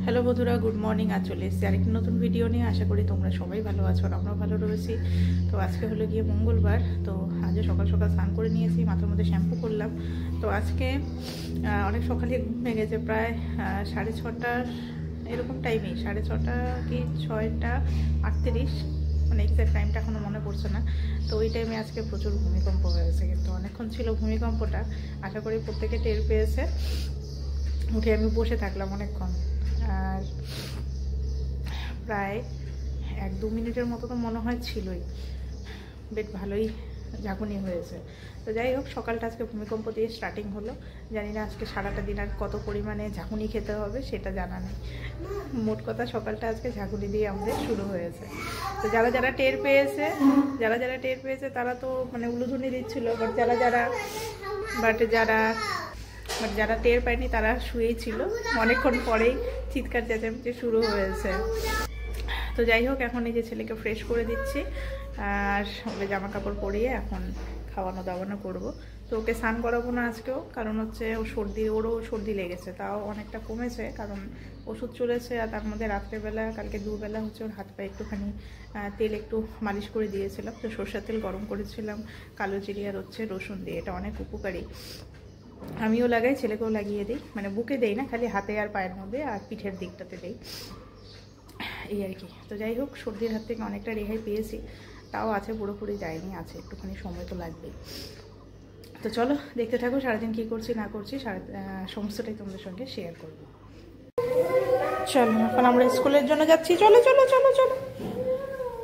Hello বন্ধুরা, good morning. আজ চলে এসেছি আরেকটি নতুন ভিডিও নিয়ে। আশা করি তোমরা সবাই ভালো আছো আর আমরা ভালো রয়েছি। তো আজকে হলো গিয়ে মঙ্গলবার। তো আজও সকাল সকাল স্নান করে নিয়েছি, মাথার মধ্যে শ্যাম্পু করলাম। তো আজকে অনেক সকালে ঘুম ভেঙে গেছে, প্রায় 6:30 এরকম টাইমেই, 6:30 কি 6:38, মানে এক্সাক্ট টাইমটা এখনও মনে পড়ছে না। তো ওই টাইমে আজকে প্রচুর ভূমিকম্প হয়েছে, কিন্তু অনেকক্ষণ ছিল ভূমিকম্পটা। আশা করি প্রত্যেকে টের পেয়েছে। উঠে আমি বসে থাকলাম অনেকক্ষণ, আর প্রায় 1-2 মিনিটের মতো তো মনে হয় ছিলই। বেশ ভালোই ঝাঁকুনি হয়েছে। তো যাই হোক, সকালটা আজকে ভূমিকম্প দিয়ে স্টার্টিং হলো। জানি না আজকে সারাটা দিন আর কত পরিমাণে ঝাঁকুনি খেতে হবে সেটা জানা নেই। মোট কথা সকালটা আজকে ঝাঁকুনি দিয়ে আমাদের শুরু হয়েছে। তো যারা যারা টের পেয়েছে তারা তো মানে উলুধুনি দিচ্ছিল, বাট যারা টের পায়নি তারা শুয়েই ছিল। অনেকক্ষণ পরেই চিৎকার চেঁচামেচি শুরু হয়েছে। তো যাই হোক, এখন এই যে ছেলেকে ফ্রেশ করে দিচ্ছি, আর ওকে জামা কাপড় পরিয়ে এখন খাওয়ানো দাওয়ানো করবো। তো ওকে স্নান করাবো না আজকেও, কারণ হচ্ছে ওরও সর্দি লেগেছে। তাও অনেকটা কমেছে, কারণ ওষুধ চলেছে। আর তার মধ্যে রাত্রেবেলা, কালকে দুবেলা হচ্ছে ওর হাত পায়ে একটুখানি তেল একটু মালিশ করে দিয়েছিলাম। তো সরষের তেল গরম করেছিলাম কালো জিরে আর হচ্ছে রসুন দিয়ে। এটা অনেক উপকারী। আমিও লাগাই, ছেলেকেও লাগিয়ে দিই। মানে বুকে দেই না, খালি হাতে আর পায়ের মধ্যে আর পিঠের দিকটাতে দেই, এই আর কি। তো যাই হোক, সর্দির হাত থেকে অনেকটা রেহাই পেয়েছি। তাও আছে, পুরোপুরি যায়নি, আছে একটুখানি, সময় তো লাগবেই। তো চলো দেখতে থাকো সারাদিন কী করছি না করছি, সমস্তটাই তোমাদের সঙ্গে শেয়ার করবো। চলো, এখন আমরা স্কুলের জন্য যাচ্ছি। চলো চলো চলো চলো,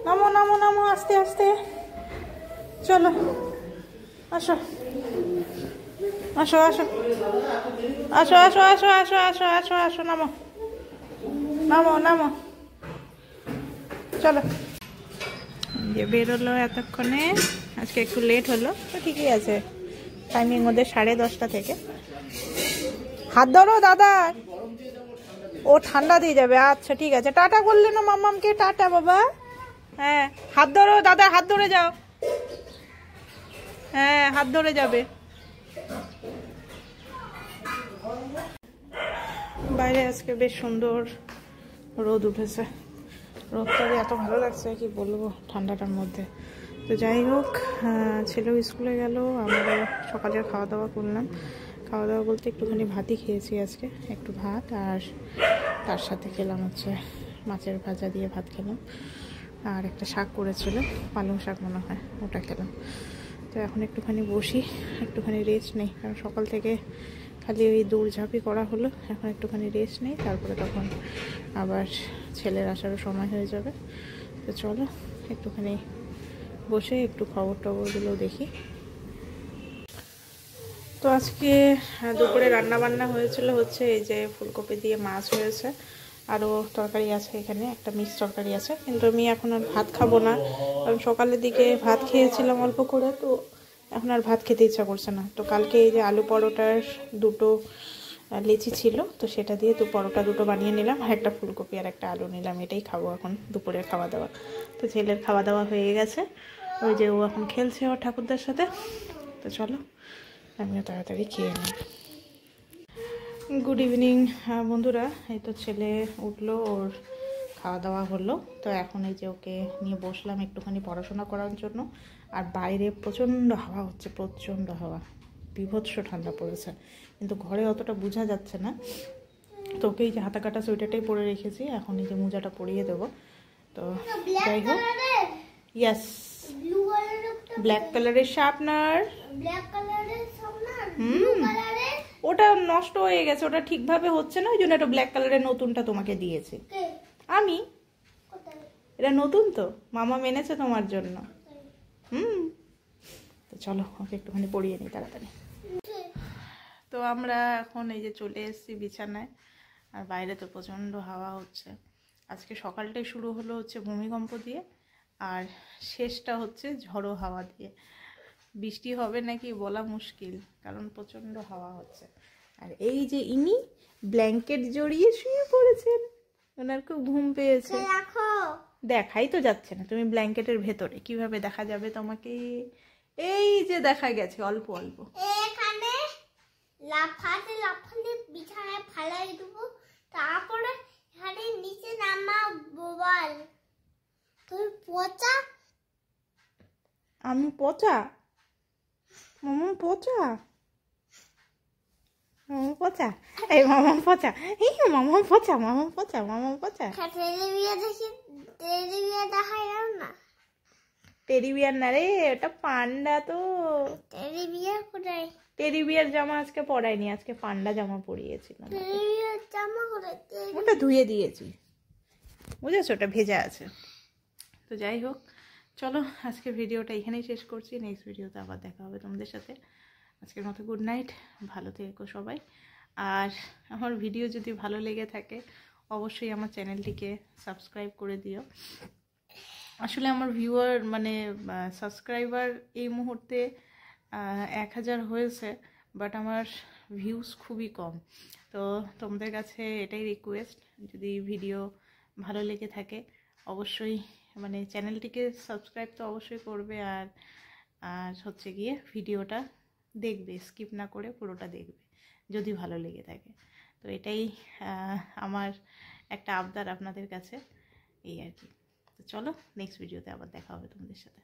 নামো নামো নামো, আস্তে আস্তে চলো, আসো আসো আসো আসো আসো আসো আসো আসো আসো আসো, নামো নামো নামো, চলো। যে বেরোলো এতক্ষণে, আজকে একটু লেট হলো, তো ঠিকই আছে। টাইমিং ওদের 10:30 থেকে। হাত ধরো দাদা, ও ঠান্ডা দিয়ে যাবে। আচ্ছা ঠিক আছে, টাটা করলে না মাম্মামকে? টাটা বাবা। হ্যাঁ, হাত ধরো দাদা, হাত ধরে যাও। হ্যাঁ, হাত ধরে যাবে। বাইরে আজকে বেশ সুন্দর রোদ উঠেছে। রোদটা এত ভালো লাগছে কি বলবো ঠান্ডাটার মধ্যে। তো যাই হোক, ছেলেও স্কুলে গেল, আমরা সকালের খাওয়া দাওয়া করলাম। খাওয়া দাওয়া বলতে একটুখানি ভাতই খেয়েছি আজকে, একটু ভাত, আর তার সাথে খেলাম হচ্ছে মাছের ভাজা দিয়ে ভাত খেলাম। আর একটা শাক করেছিল, পালং শাক মনে হয়, ওটা খেলাম। তো এখন একটুখানি বসি, একটুখানি রেস্ট নেই, কারণ সকাল থেকে খালি ওই দৌড়ঝাঁপি করা হলো। এখন একটুখানি রেস্ট নেই, তারপরে তখন আবার ছেলের আসারও সময় হয়ে যাবে। তো চলো একটুখানি বসে একটু খবর টবরগুলো দেখি। তো আজকে দুপুরে রান্না বান্না হয়েছিল হচ্ছে এই যে ফুলকপি দিয়ে মাছ হয়েছে, আরও তরকারি আছে, এখানে একটা মিক্স তরকারি আছে। কিন্তু আমি এখন আর ভাত খাবো না, কারণ সকালের দিকে ভাত খেয়েছিলাম অল্প করে, তো এখন আর ভাত খেতে ইচ্ছা করছে না। তো কালকে এই যে আলু পরোটার 2টো লেচি ছিল, তো সেটা দিয়ে পরোটা 2টো বানিয়ে নিলাম, আর একটা ফুলকপি আর একটা আলু নিলাম। এটাই খাবো এখন দুপুরের খাওয়া দাওয়া। তো ছেলের খাওয়া দাওয়া হয়ে গেছে, ওই যে ও এখন খেলছে ওর ঠাকুরদার সাথে। তো চলো আমিও তাড়াতাড়ি খেয়ে নিই। গুড ইভিনিং বন্ধুরা। এই তো ছেলে উঠলো, ওর খাওয়া দাওয়া হলো। তো এখন এই যে ওকে নিয়ে বসলাম একটুখানি পড়াশোনা করার জন্য। আর বাইরে প্রচণ্ড হাওয়া হচ্ছে, প্রচণ্ড হাওয়া, বীভৎস ঠান্ডা পড়েছে, কিন্তু ঘরে অতটা বোঝা যাচ্ছে না। তো ওকে এই যে হাতা কাটা সোয়েটারটাই পরে রেখেছি, এখন এই যে মোজাটা পরিয়ে দেবো। তো যাই হোক, ইয়াস, ব্ল্যাক কালারের শার্পনার। ওটা নষ্ট হয়ে গেছে, ওটা ঠিকভাবে হচ্ছে না, ওই জন্য একটা ব্ল্যাক কালারের নতুনটা তোমাকে দিয়েছি আমি। এটা নতুন তো, মামা এনেছে তোমার জন্য। তো চলো ওকে একটুখানি পরিয়ে নিই তাড়াতাড়ি। তো আমরা এখন এই যে চলে এসেছি বিছানায়, আর বাইরে তো প্রচণ্ড হাওয়া হচ্ছে। আজকে সকালটাই শুরু হলো হচ্ছে ভূমিকম্প দিয়ে, আর শেষটা হচ্ছে ঝড়ো হাওয়া দিয়ে। বৃষ্টি হবে নাকি বলা মুশকিল, কারণ প্রচণ্ড হাওয়া হচ্ছে। আর এই যে ইনি ব্ল্যাঙ্কেট জড়িয়ে শুয়ে পড়েছেন, ওনার খুব ঘুম পেয়েছে। দেখাই তো যাচ্ছে না, তুমি ব্ল্যাঙ্কেটের ভেতরে, কিভাবে দেখা যাবে তোমাকে? এই যে দেখা গেছে অল্প অল্প। লাফাতে লাফাতে বিছানায় ফালাই দেবো, তারপরে পচা আমি পচা মামা পচা মামা পচা এই মামা পচা এই মামা পচা মামা পচা মামা পচা টেডি বিয়ার দেখাই না টেডি বিয়ার না রে, ওটা পান্ডা। তো টেডি বিয়ার কোথায়? টেডি বিয়ার জামা আজকে পরাইনি, আজকে পান্ডা জামা পরিয়েছিলাম। টেডি বিয়ার জামা কোথায়? ওটা ধুয়ে দিয়েছি, বুঝেছো, ওটা ভেজা আছে। তো যাই হোক, চলো আজকে ভিডিওটা এখানেই শেষ করছি। নেক্সট ভিডিওতে আবার দেখা হবে তোমাদের সাথে। আজকের মতো গুড নাইট, ভালো থেকো সবাই। আর আমার ভিডিও যদি ভালো লেগে থাকে অবশ্যই আমার চ্যানেলটিকে সাবস্ক্রাইব করে দিও। আসলে আমার ভিউয়ার মানে সাবস্ক্রাইবার এই মুহূর্তে 1000 হয়েছে, বাট আমার ভিউজ খুবই কম। তো তোমাদের কাছে এটাই রিকোয়েস্ট, যদি ভিডিও ভালো লেগে থাকে অবশ্যই মানে চ্যানেলটিকে সাবস্ক্রাইব তো অবশ্যই করবে, আর আর হচ্ছে গিয়ে ভিডিওটা দেখবে, স্কিপ না করে পুরোটা দেখবে যদি ভালো লেগে থাকে। তো এটাই আমার একটা আবদার আপনাদের কাছে, এই আর কি। তো চলো নেক্সট ভিডিওতে আবার দেখা হবে তোমাদের সাথে।